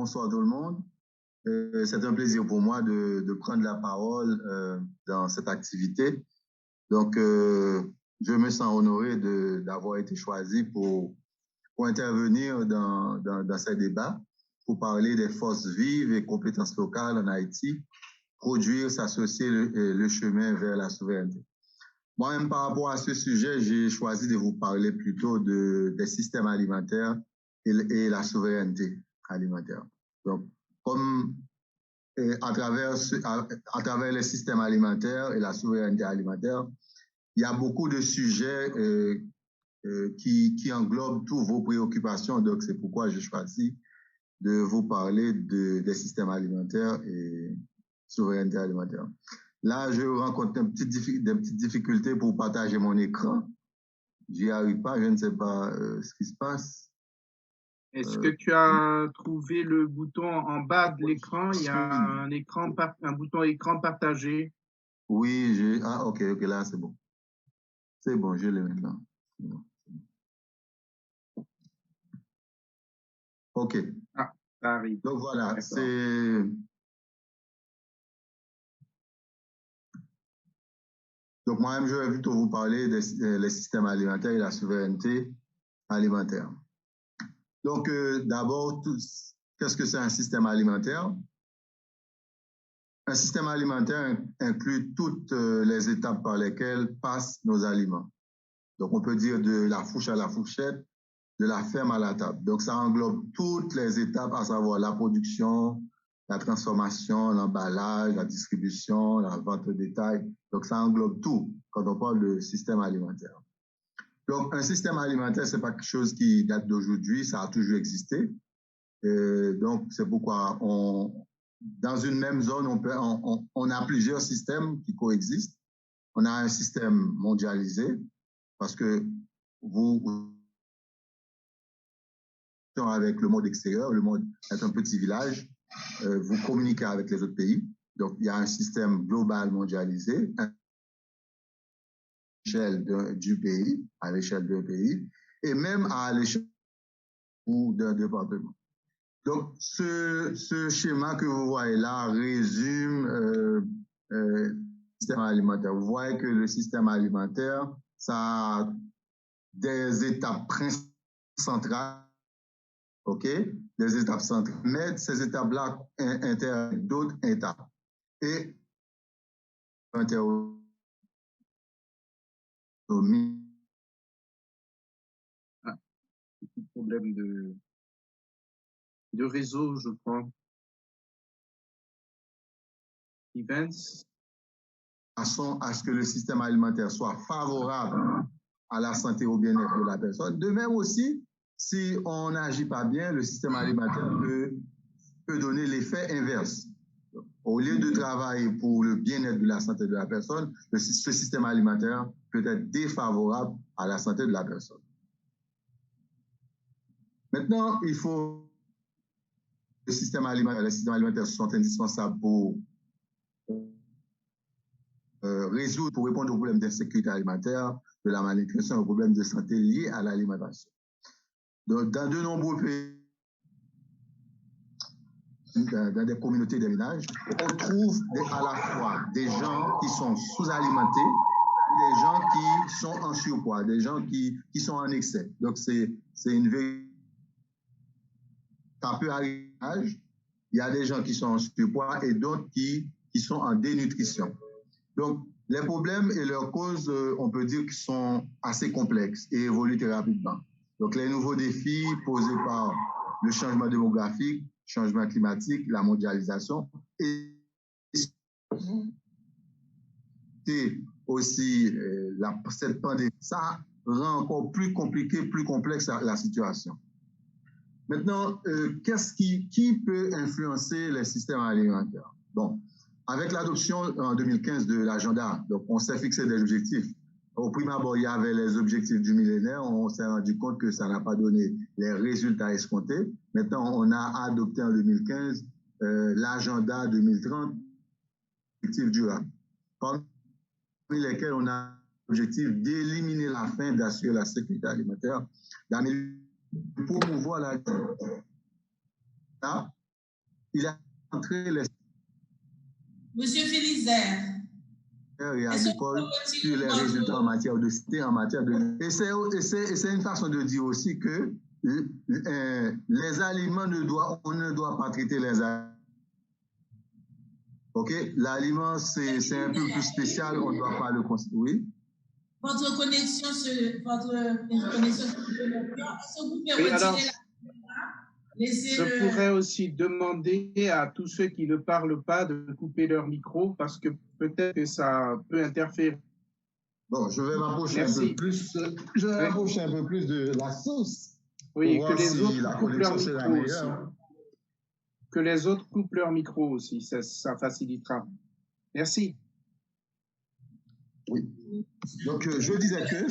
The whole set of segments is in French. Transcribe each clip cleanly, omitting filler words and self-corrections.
bonsoir tout le monde. C'est un plaisir pour moi de prendre la parole dans cette activité. Donc, je me sens honoré d'avoir été choisi pour intervenir dans ces débats, pour parler des forces vives et compétences locales en Haïti, produire, s'associer le chemin vers la souveraineté. Moi-même, par rapport à ce sujet, j'ai choisi de vous parler plutôt des systèmes alimentaires et la souveraineté alimentaire. Donc, comme à travers les systèmes alimentaires et la souveraineté alimentaire, il y a beaucoup de sujets qui englobent toutes vos préoccupations. Donc, c'est pourquoi j'ai choisi de vous parler des systèmes alimentaires et souveraineté alimentaire. Là, je rencontre des petites difficultés pour partager mon écran. J'y arrive pas, je ne sais pas ce qui se passe. Est-ce que tu as trouvé le bouton en bas de l'écran? Il y a un bouton écran partagé. Oui, ah, ok, là, c'est bon. C'est bon, je l'ai maintenant. Bon. Ok. Ah, ça arrive. Donc voilà, c'est... Donc moi-même, je vais plutôt vous parler des systèmes alimentaires et la souveraineté alimentaire. Donc d'abord, qu'est-ce que c'est un système alimentaire? Un système alimentaire inclut toutes les étapes par lesquelles passent nos aliments. Donc on peut dire de la fourche à la fourchette, de la ferme à la table. Donc ça englobe toutes les étapes, à savoir la production, la transformation, l'emballage, la distribution, la vente au détail. Donc ça englobe tout quand on parle de système alimentaire. Donc un système alimentaire, c'est pas quelque chose qui date d'aujourd'hui, ça a toujours existé. Donc c'est pourquoi dans une même zone, on a plusieurs systèmes qui coexistent. On a un système mondialisé parce que vous avec le monde extérieur, le monde est un petit village, vous communiquez avec les autres pays. Donc, il y a un système global mondialisé à l'échelle du pays, à l'échelle d'un pays, et même à l'échelle d'un département. Donc, ce schéma que vous voyez là résume le système alimentaire. Vous voyez que le système alimentaire, ça a des étapes centrales, OK? Des étapes centrales. Mais ces étapes-là intèrent d'autres étapes. Et Problème de réseau, je crois. Events. Façon à ce que le système alimentaire soit favorable à la santé et au bien-être de la personne. De même aussi, si on n'agit pas bien, le système alimentaire peut donner l'effet inverse. Au lieu de travailler pour le bien-être de la santé de la personne, ce système alimentaire peut être défavorable à la santé de la personne. Maintenant, il faut les systèmes alimentaires sont indispensables pour résoudre, pour répondre aux problèmes d'insécurité alimentaire, de la malnutrition, aux problèmes de santé liés à l'alimentation. Donc, dans de nombreux pays, dans des communautés des ménages, on trouve à la fois des gens qui sont sous-alimentés, des gens qui sont en surpoids, des gens qui sont en excès. Donc, c'est une vérité. Ça peut arriver. Il y a des gens qui sont en surpoids et d'autres qui sont en dénutrition. Donc, les problèmes et leurs causes, on peut dire qu'ils sont assez complexes et évoluent très rapidement. Donc, les nouveaux défis posés par le changement démographique, le changement climatique, la mondialisation et aussi cette pandémie, ça rend encore plus compliqué, plus complexe la situation. Maintenant, qui peut influencer les systèmes alimentaires? Bon, avec l'adoption en 2015 de l'agenda, donc on s'est fixé des objectifs. Au prime abord, il y avait les objectifs du millénaire. On s'est rendu compte que ça n'a pas donné les résultats escomptés. Maintenant, on a adopté en 2015 l'agenda 2030, objectifs durables, parmi lesquels on a l'objectif d'éliminer la faim, d'assurer la sécurité alimentaire, d'améliorer, promouvoir la il a montré les Monsieur Félizère. Et agricole sur les résultats en matière de cité, en matière de... Et c'est une façon de dire aussi que les aliments, on ne doit pas traiter les aliments. OK? L'aliment, c'est un peu plus spécial, on ne doit pas le considérer. Oui? Votre connexion, est-ce que vous pouvez retirer la caméra? Je pourrais aussi demander à tous ceux qui ne parlent pas de couper leur micro parce que peut-être que ça peut interférer. Bon, je vais m'approcher un peu plus. Je vais m'approcher un peu plus de la source. Oui, que les autres coupent leur micro aussi. Que les autres coupent leur micro aussi, ça facilitera. Merci. Oui. Donc, je disais que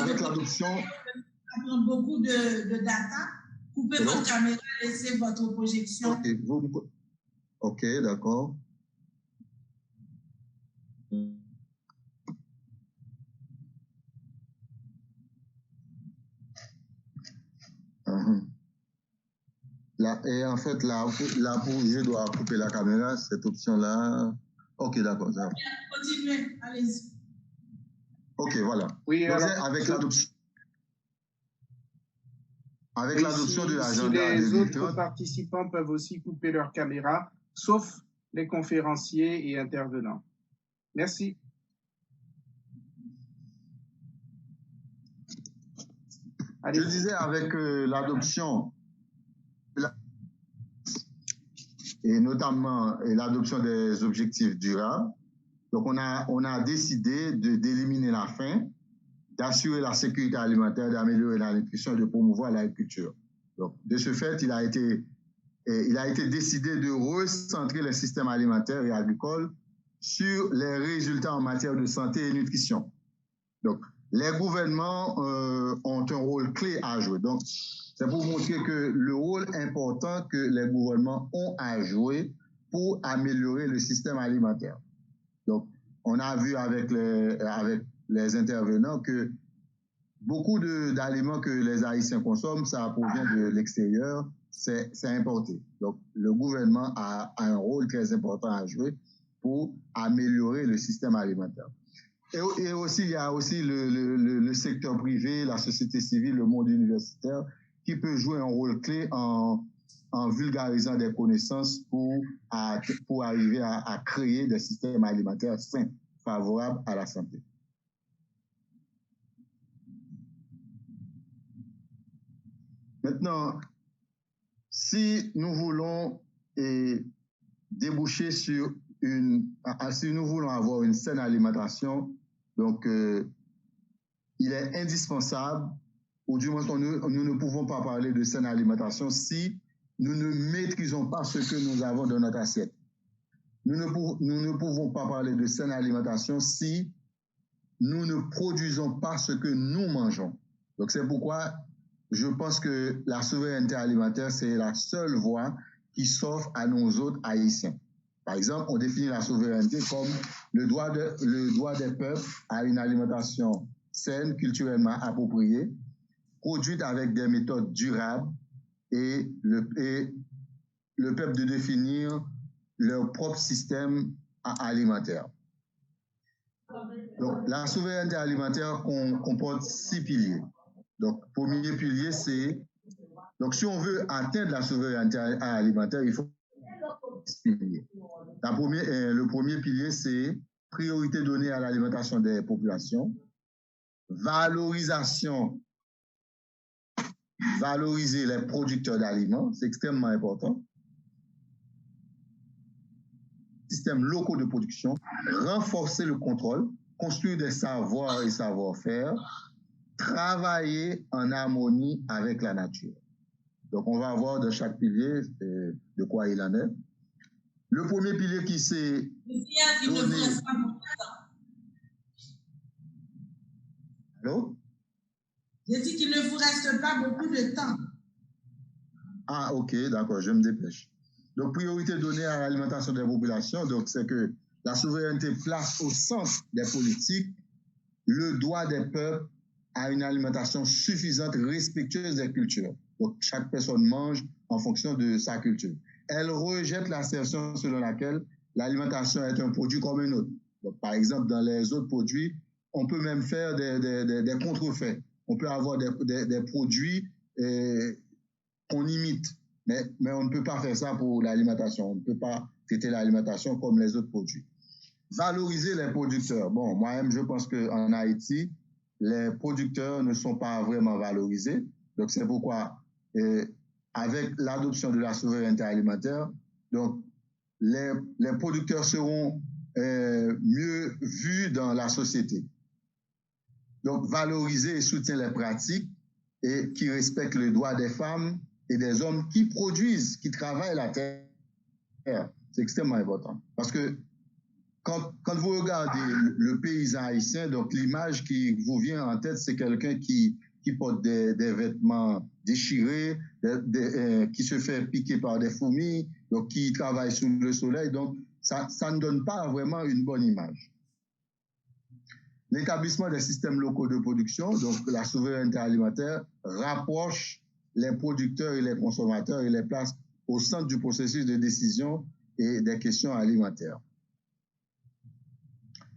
avec l'adoption... Ça prend beaucoup de data. Coupez votre caméra, laissez votre projection. OK, d'accord. Là, et en fait, là je dois couper la caméra, cette option-là. OK, d'accord. Continuez, allez-y. OK, voilà. Oui, donc, alors, avec l'adoption. Avec l'adoption de l'agenda. Les autres participants peuvent aussi couper leur caméra, sauf les conférenciers et intervenants. Merci. Je disais avec l'adoption et notamment l'adoption des objectifs durables, donc on a décidé d'éliminer la faim, d'assurer la sécurité alimentaire, d'améliorer la nutrition et de promouvoir l'agriculture. Donc, de ce fait, il a été décidé de recentrer les systèmes alimentaires et agricoles sur les résultats en matière de santé et nutrition. Donc, les gouvernements ont un rôle clé à jouer. Donc, c'est pour montrer que le rôle important que les gouvernements ont à jouer pour améliorer le système alimentaire. Donc, on a vu avec les intervenants que beaucoup d'aliments que les Haïtiens consomment, ça provient de l'extérieur, c'est importé. Donc, le gouvernement a un rôle très important à jouer pour améliorer le système alimentaire. Et aussi, il y a aussi le secteur privé, la société civile, le monde universitaire, qui peut jouer un rôle clé en vulgarisant des connaissances pour arriver à créer des systèmes alimentaires sains, favorables à la santé. Maintenant, si nous voulons déboucher sur si nous voulons avoir une saine alimentation, donc il est indispensable, ou du moins nous ne pouvons pas parler de saine alimentation si nous ne maîtrisons pas ce que nous avons dans notre assiette. Nous ne pouvons pas parler de saine alimentation si nous ne produisons pas ce que nous mangeons. Donc c'est pourquoi je pense que la souveraineté alimentaire, c'est la seule voie qui s'offre à nos autres Haïtiens. Par exemple, on définit la souveraineté comme le droit des peuples à une alimentation saine, culturellement appropriée, produite avec des méthodes durables et le peuple de définir leur propre système alimentaire. Donc, la souveraineté alimentaire comporte 6 piliers. Donc, premier pilier, c'est... Donc, si on veut atteindre la souveraineté alimentaire, il faut 6 piliers. Le premier pilier, c'est priorité donnée à l'alimentation des populations, valoriser les producteurs d'aliments, c'est extrêmement important, systèmes locaux de production, renforcer le contrôle, construire des savoirs et savoir-faire, travailler en harmonie avec la nature. Donc, on va voir de chaque pilier de quoi il en est. Le premier pilier qui s'est donné... Allô? J'ai dit qu'il ne vous reste pas beaucoup de temps. Ah, ok, d'accord, je me dépêche. Donc, priorité donnée à l'alimentation des populations, donc c'est que la souveraineté place au centre des politiques le droit des peuples à une alimentation suffisante, respectueuse des cultures. Donc, chaque personne mange en fonction de sa culture. elle rejette l'assertion selon laquelle l'alimentation est un produit comme un autre. Donc, par exemple, dans les autres produits, on peut même faire des contrefaits. On peut avoir des produits qu'on imite, mais on ne peut pas faire ça pour l'alimentation. On ne peut pas traiter l'alimentation comme les autres produits. Valoriser les producteurs. Bon, moi-même, je pense qu'en Haïti, les producteurs ne sont pas vraiment valorisés. Donc, c'est pourquoi, avec l'adoption de la souveraineté alimentaire, donc, les producteurs seront mieux vus dans la société. Donc, valoriser et soutenir les pratiques et qui respectent les droits des femmes et des hommes qui produisent, qui travaillent la terre. C'est extrêmement important. Parce que quand vous regardez le paysan haïtien, donc l'image qui vous vient en tête, c'est quelqu'un qui porte des vêtements déchirés, qui se fait piquer par des fourmis, donc qui travaille sous le soleil. Donc, ça ne donne pas vraiment une bonne image. L'établissement des systèmes locaux de production, donc la souveraineté alimentaire, rapproche les producteurs et les consommateurs et les place au centre du processus de décision et des questions alimentaires.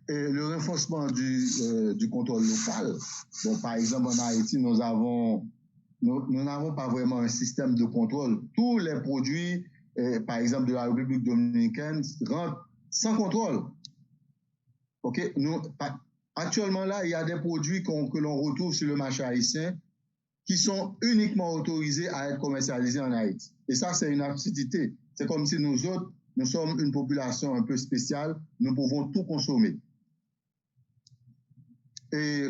Et le renforcement du contrôle local. Donc, par exemple, en Haïti, nous n'avons pas vraiment un système de contrôle. Tous les produits, par exemple, de la République dominicaine, rentrent sans contrôle. OK? Actuellement, là, il y a des produits que l'on retrouve sur le marché haïtien qui sont uniquement autorisés à être commercialisés en Haïti. Et ça, c'est une absurdité. C'est comme si nous autres, nous sommes une population un peu spéciale, nous pouvons tout consommer. Et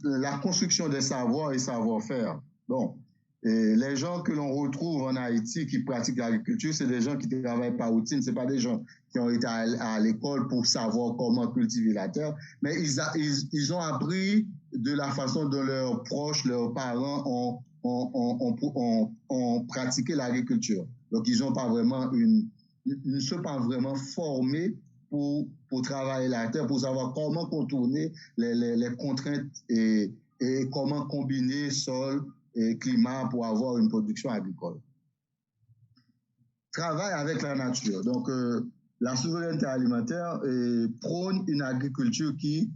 la construction des savoirs et savoir-faire. Bon, et les gens que l'on retrouve en Haïti qui pratiquent l'agriculture, c'est des gens qui travaillent par routine, c'est pas des gens qui ont été à l'école pour savoir comment cultiver la terre, mais ils ont appris de la façon dont leurs proches, leurs parents ont pratiqué l'agriculture. Donc, ils ne sont pas vraiment formés pour travailler la terre, pour savoir comment contourner les contraintes et comment combiner sol et climat pour avoir une production agricole. Travail avec la nature. Donc, la souveraineté alimentaire prône une agriculture qui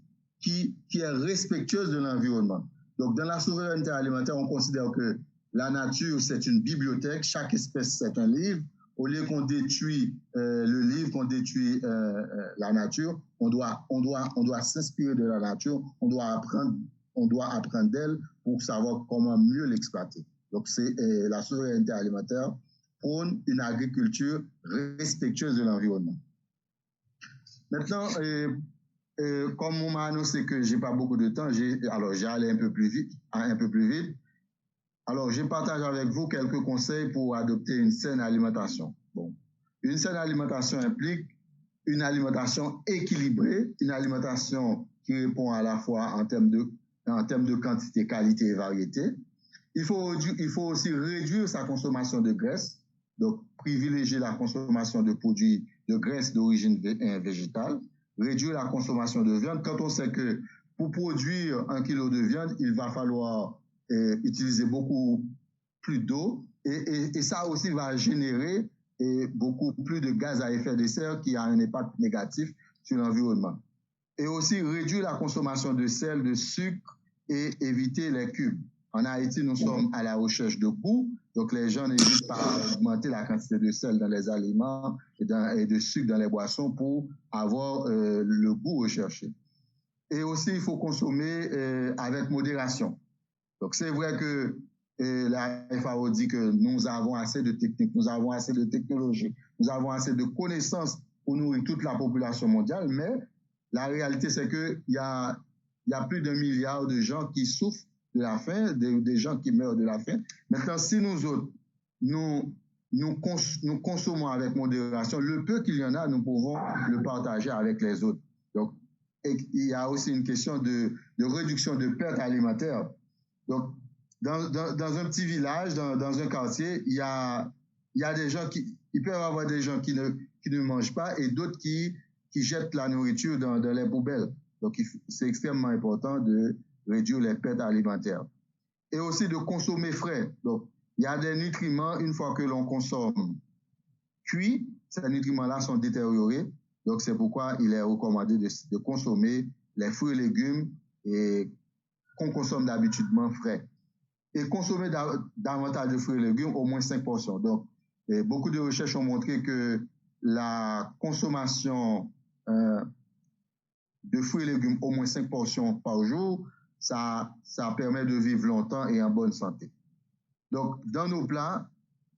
est respectueuse de l'environnement. Donc, dans la souveraineté alimentaire, on considère que la nature, c'est une bibliothèque, chaque espèce, c'est un livre. Au lieu qu'on détruit le livre, qu'on détruit la nature, on doit s'inspirer de la nature, on doit apprendre d'elle pour savoir comment mieux l'exploiter. Donc, c'est la souveraineté alimentaire prône une agriculture respectueuse de l'environnement. Maintenant, comme on m'a annoncé que j'ai pas beaucoup de temps, alors j'ai allé un peu plus vite. Alors, je partage avec vous quelques conseils pour adopter une saine alimentation. Bon, une saine alimentation implique une alimentation équilibrée, une alimentation qui répond à la fois en termes de quantité, qualité et variété. Il faut aussi réduire sa consommation de graisse, donc privilégier la consommation de produits de graisse d'origine végétale, réduire la consommation de viande. Quand on sait que pour produire 1 kilo de viande, il va falloir utiliser beaucoup plus d'eau et ça aussi va générer beaucoup plus de gaz à effet de serre qui a un impact négatif sur l'environnement. Et aussi réduire la consommation de sel, de sucre et éviter les cubes. En Haïti, nous sommes à la recherche de goût, donc les gens n'hésitent pas à augmenter la quantité de sel dans les aliments et de sucre dans les boissons pour avoir le goût recherché. Et aussi, il faut consommer avec modération. Donc, c'est vrai que la FAO dit que nous avons assez de techniques, nous avons assez de technologies, nous avons assez de connaissances pour nourrir toute la population mondiale, mais la réalité, c'est qu'il y a plus d'1 milliard de gens qui souffrent de la faim, des gens qui meurent de la faim. Maintenant, si nous autres, nous consommons avec modération, le peu qu'il y en a, nous pouvons le partager avec les autres. Donc, il y a aussi une question de réduction de pertes alimentaires. Donc, dans un petit village, dans un quartier, il y a des gens il peut y avoir des gens qui ne mangent pas et d'autres qui jettent la nourriture dans les poubelles. Donc, c'est extrêmement important de réduire les pertes alimentaires. Et aussi de consommer frais. Donc, Il y a des nutriments, une fois que l'on consomme cuit, ces nutriments-là sont détériorés. Donc, c'est pourquoi il est recommandé de consommer les fruits et légumes qu'on consomme d'habitude frais. Et consommer davantage de fruits et légumes, au moins 5 portions. Donc, beaucoup de recherches ont montré que la consommation de fruits et légumes, au moins 5 portions par jour, ça permet de vivre longtemps et en bonne santé. Donc, dans nos plats,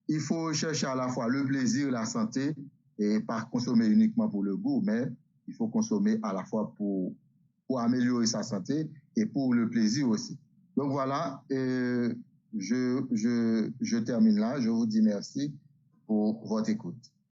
il faut chercher à la fois le plaisir, la santé, et pas consommer uniquement pour le goût, mais il faut consommer à la fois pour améliorer sa santé et pour le plaisir aussi. Donc voilà, je termine là. Je vous dis merci pour votre écoute.